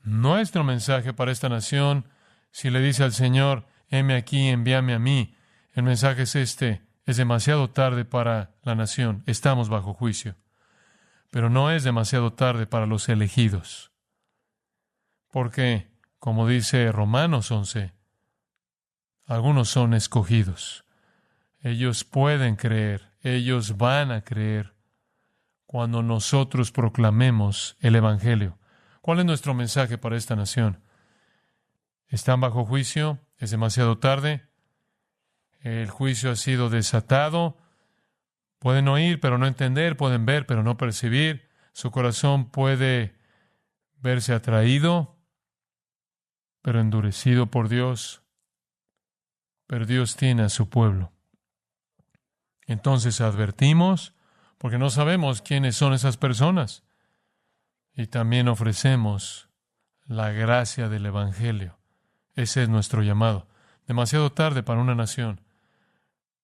nuestro mensaje para esta nación, si le dice al Señor, heme aquí, envíame a mí, el mensaje es este: es demasiado tarde para la nación, estamos bajo juicio. Pero no es demasiado tarde para los elegidos. Porque, como dice Romanos 11, algunos son escogidos. Ellos pueden creer, ellos van a creer cuando nosotros proclamemos el Evangelio. ¿Cuál es nuestro mensaje para esta nación? ¿Están bajo juicio? ¿Es demasiado tarde? ¿El juicio ha sido desatado? Pueden oír, pero no entender. Pueden ver, pero no percibir. Su corazón puede verse atraído, pero endurecido por Dios. Pero Dios tiene a su pueblo. Entonces advertimos, porque no sabemos quiénes son esas personas. Y también ofrecemos la gracia del Evangelio. Ese es nuestro llamado. Demasiado tarde para una nación.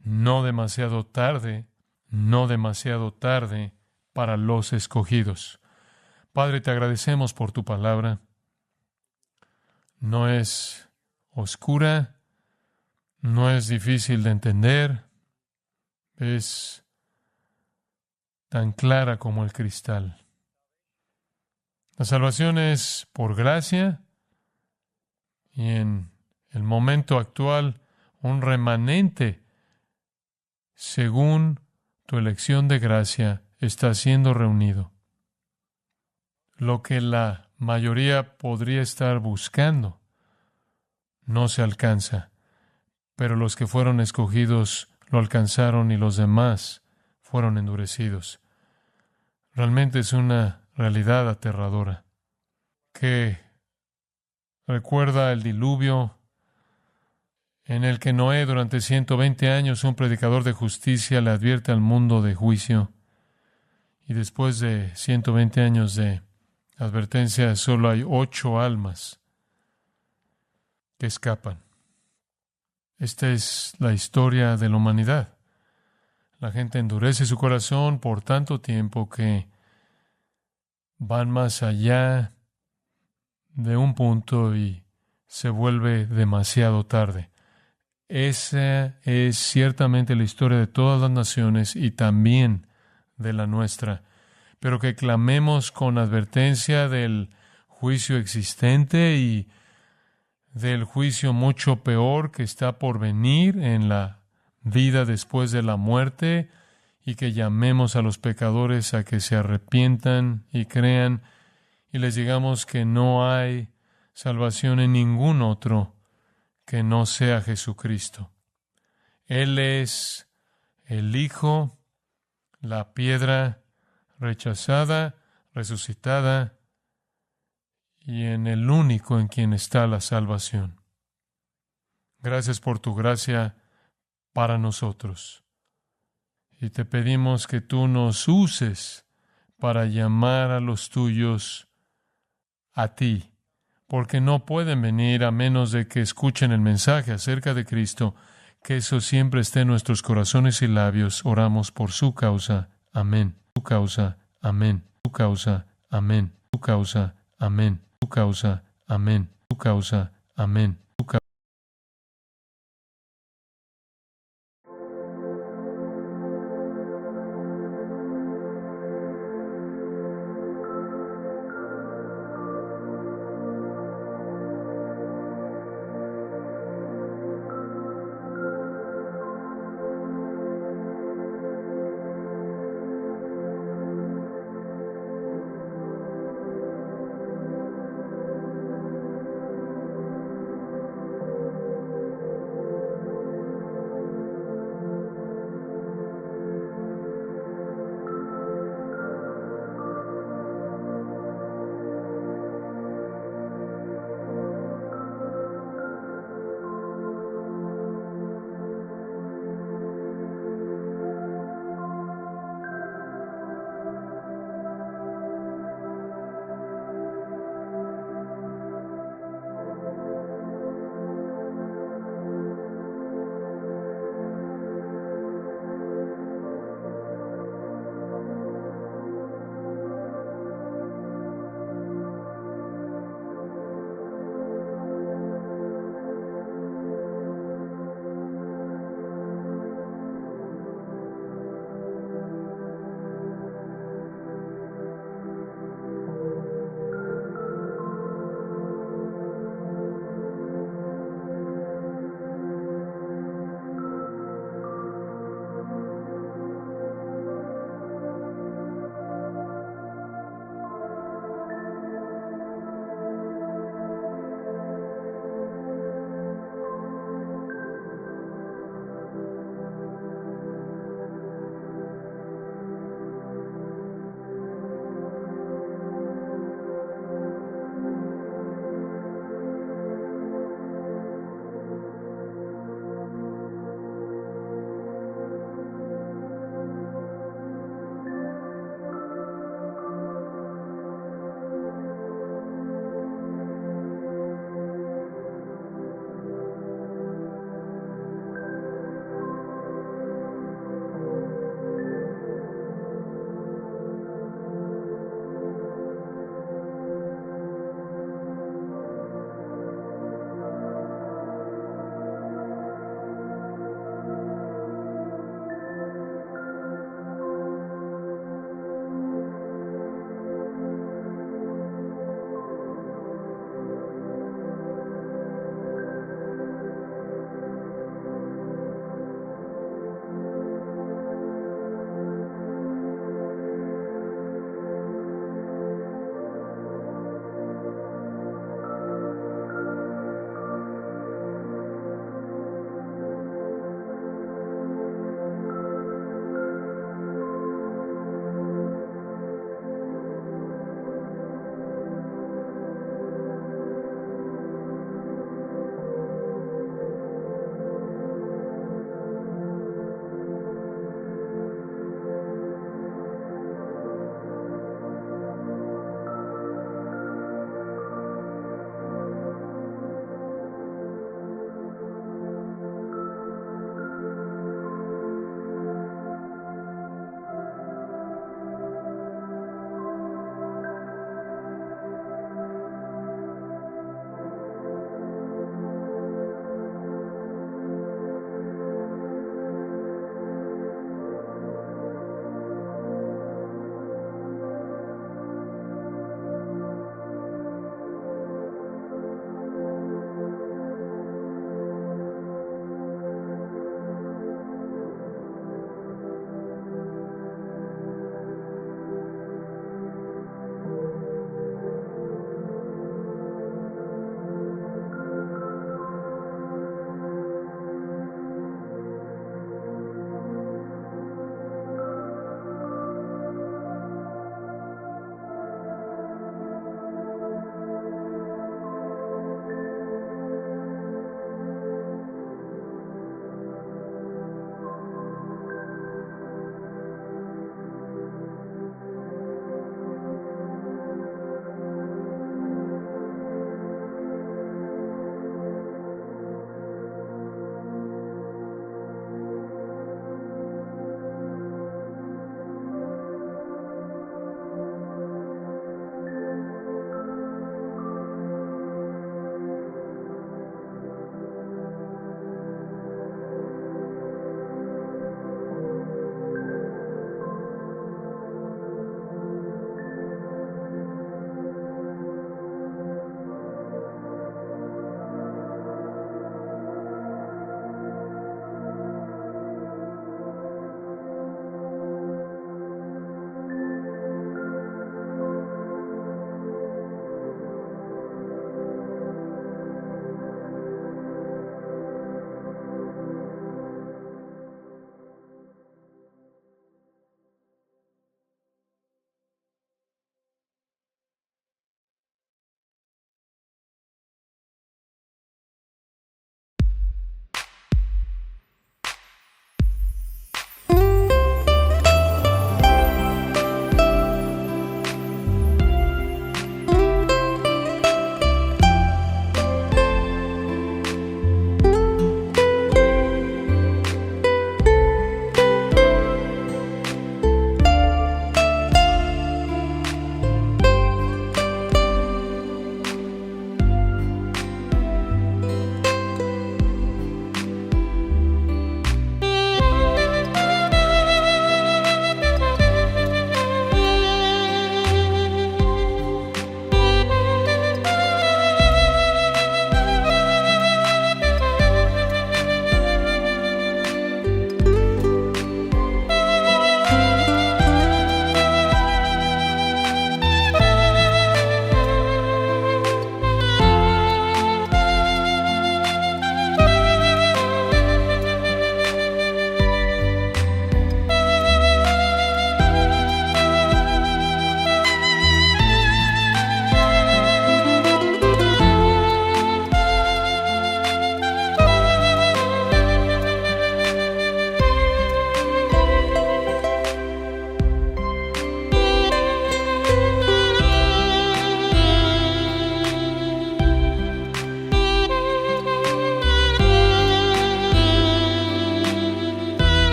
No demasiado tarde, no demasiado tarde para los escogidos. Padre, te agradecemos por tu palabra. No es oscura, no es difícil de entender, es tan clara como el cristal. La salvación es por gracia y en el momento actual un remanente, según tu elección de gracia, está siendo reunido. Lo que la mayoría podría estar buscando no se alcanza, pero los que fueron escogidos lo alcanzaron y los demás fueron endurecidos. Realmente es una realidad aterradora que recuerda el diluvio en el que Noé, durante 120 años, un predicador de justicia, le advierte al mundo de juicio. Y después de 120 años de advertencia, solo hay 8 almas que escapan. Esta es la historia de la humanidad. La gente endurece su corazón por tanto tiempo que van más allá de un punto y se vuelve demasiado tarde. Esa es ciertamente la historia de todas las naciones y también de la nuestra. Pero que clamemos con advertencia del juicio existente y del juicio mucho peor que está por venir en la vida después de la muerte, y que llamemos a los pecadores a que se arrepientan y crean, y les digamos que no hay salvación en ningún otro que no sea Jesucristo. Él es el Hijo, la piedra rechazada, resucitada, y en el único en quien está la salvación. Gracias por tu gracia para nosotros. Y te pedimos que tú nos uses para llamar a los tuyos a ti, porque no pueden venir a menos de que escuchen el mensaje acerca de Cristo, que eso siempre esté en nuestros corazones y labios. Oramos por su causa. Amén. Su causa. Amén. Su causa. Amén. Su causa. Amén. Su causa. Amén. Su causa. Amén.